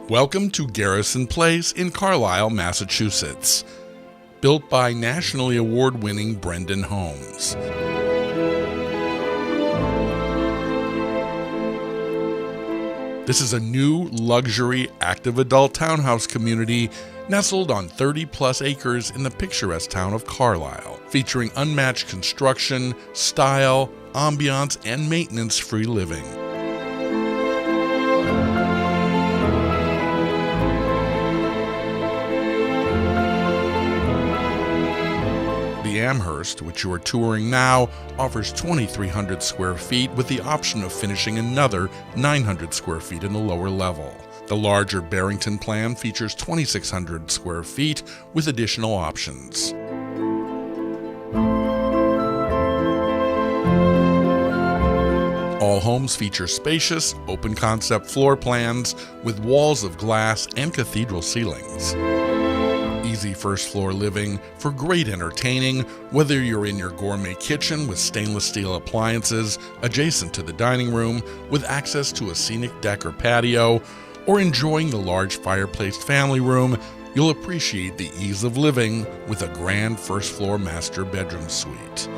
Welcome to Garrison Place in Carlisle, Massachusetts, built by nationally award-winning Brendan Homes. This is a new luxury active adult townhouse community nestled on 30-plus acres in the picturesque town of Carlisle, featuring unmatched construction, style, ambiance, and maintenance-free living. The Amherst, which you are touring now, offers 2,300 square feet with the option of finishing another 900 square feet in the lower level. The larger Barrington plan features 2,600 square feet with additional options. All homes feature spacious, open-concept floor plans with walls of glass and cathedral ceilings. Easy first-floor living for great entertaining, whether you're in your gourmet kitchen with stainless steel appliances adjacent to the dining room with access to a scenic deck or patio, or enjoying the large fireplace family room, you'll appreciate the ease of living with a grand first-floor master bedroom suite.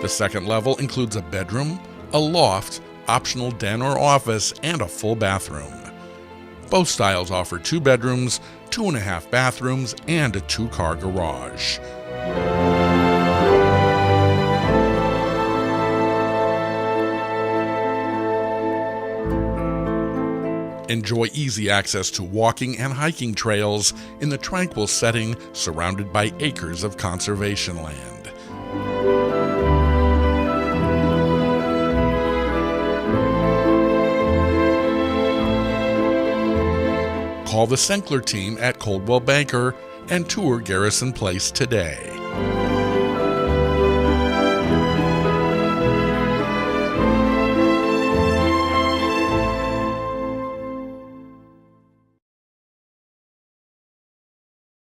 The second level includes a bedroom, a loft, optional den or office, and a full bathroom. Both styles offer 2 bedrooms, 2.5 bathrooms, and a 2-car garage. Enjoy easy access to walking and hiking trails in the tranquil setting surrounded by acres of conservation land. Call the Senkler Team at Coldwell Banker and tour Garrison Place today.